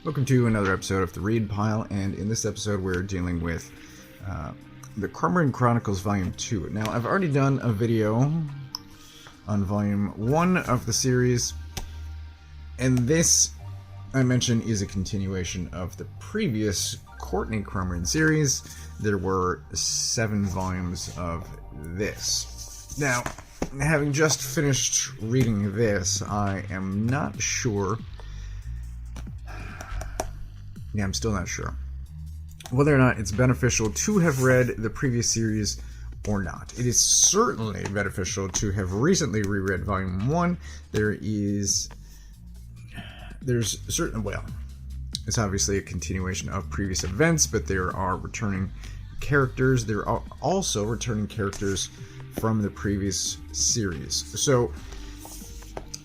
Welcome to another episode of The Read Pile, and in this episode we're dealing with the Crumrin Chronicles Volume 2. Now, I've already done a video on Volume 1 of the series, and this, I mentioned, is a continuation of the previous Courtney Crumrin series. There were 7 volumes of this. Now, having just finished reading this, I am not sure... Yeah, I'm still not sure whether or not it's beneficial to have read the previous series or not. It is certainly beneficial to have recently reread Volume 1. There's certain, well, it's obviously a continuation of previous events, but there are returning characters. There are also returning characters from the previous series. So,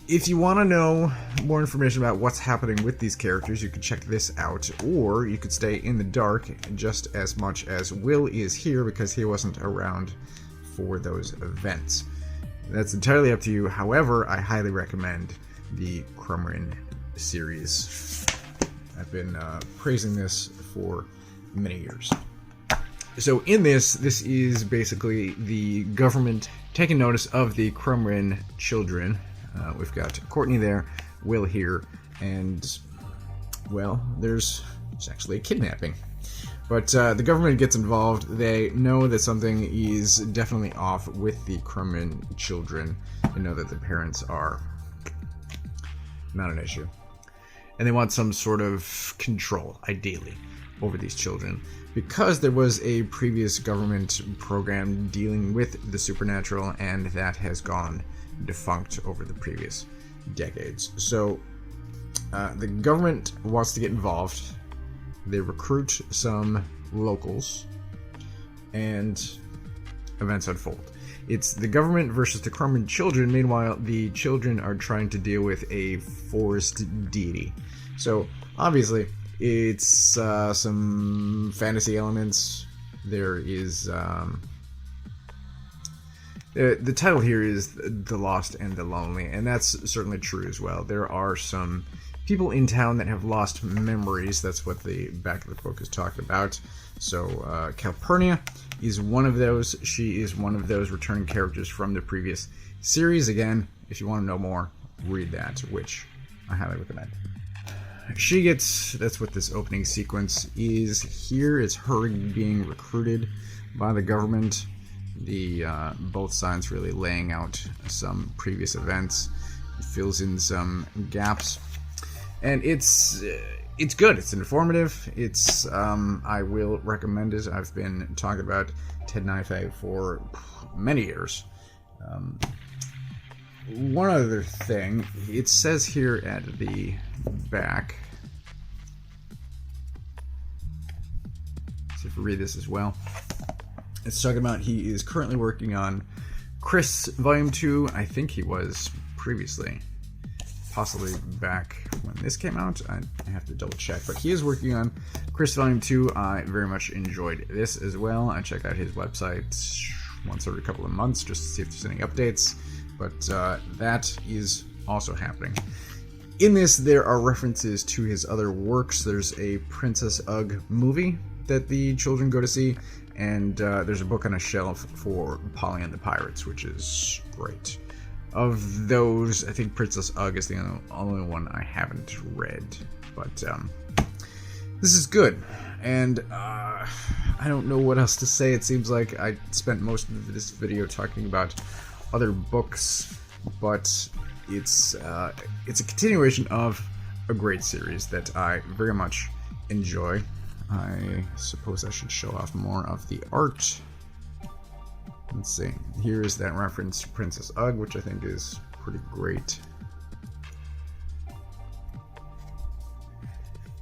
if you want to know more information about what's happening with these characters, you can check this out, or you could stay in the dark just as much as Will is here because he wasn't around for those events. That's entirely up to you. However, I highly recommend the Crumrin series. I've been praising this for many years. So in this is basically the government taking notice of the Crumrin children. We've got Courtney there, Will here, and, well, there's actually a kidnapping. But the government gets involved. They know that something is definitely off with the Crumrin children. They know that the parents are not an issue. And they want some sort of control, ideally, over these children. Because there was a previous government program dealing with the supernatural, and that has gone defunct over the previous decades. So the government wants to get involved. They recruit some locals, and events unfold. It's the government versus the Crumrin children. Meanwhile, the children are trying to deal with a forest deity. So obviously it's some fantasy elements. There is the title here is The Lost and the Lonely, and that's certainly true as well. There are some people in town that have lost memories. That's what the back of the book is talking about. So Calpurnia is one of those. She is one of those returning characters from the previous series. Again, if you want to know more, read that, which I highly recommend. She gets, that's what this opening sequence is here. It's her being recruited by the government. The both sides really laying out some previous events. It fills in some gaps, and it's good. It's informative. It's I will recommend it. I've been talking about Ted Naifeh for many years. One other thing, it says here at the back. Let's see if we read this as well. It's talking about he is currently working on Crisp Volume 2. I think he was previously, possibly back when this came out. I have to double check, but he is working on Crisp Volume 2. I very much enjoyed this as well. I check out his website once every couple of months just to see if there's any updates, but that is also happening. In this, there are references to his other works. There's a Princess Ugg movie that the children go to see, and there's a book on a shelf for Polly and the Pirates, which is great. Of those, I think Princess Ugg is the only one I haven't read, but this is good, and I don't know what else to say. It seems like I spent most of this video talking about other books, but it's a continuation of a great series that I very much enjoy. I suppose I should show off more of the art. Let's see. Here is that reference to Princess Ugg, which I think is pretty great.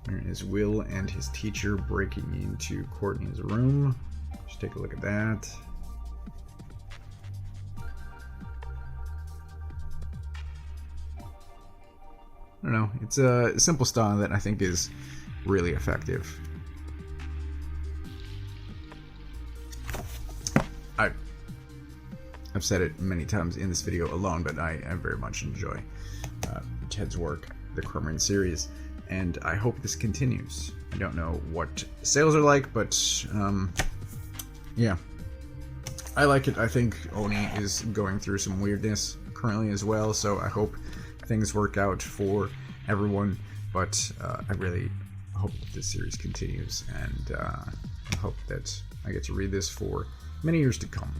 There is Will and his teacher breaking into Courtney's room. Just take a look at that. I don't know. It's a simple style that I think is really effective. I've said it many times in this video alone, but I very much enjoy Ted's work, the Crumrin series. and I hope this continues. I don't know what sales are like, but yeah, I like it. I think Oni is going through some weirdness currently as well, so I hope things work out for everyone. But I really hope that this series continues, and I hope that I get to read this for many years to come.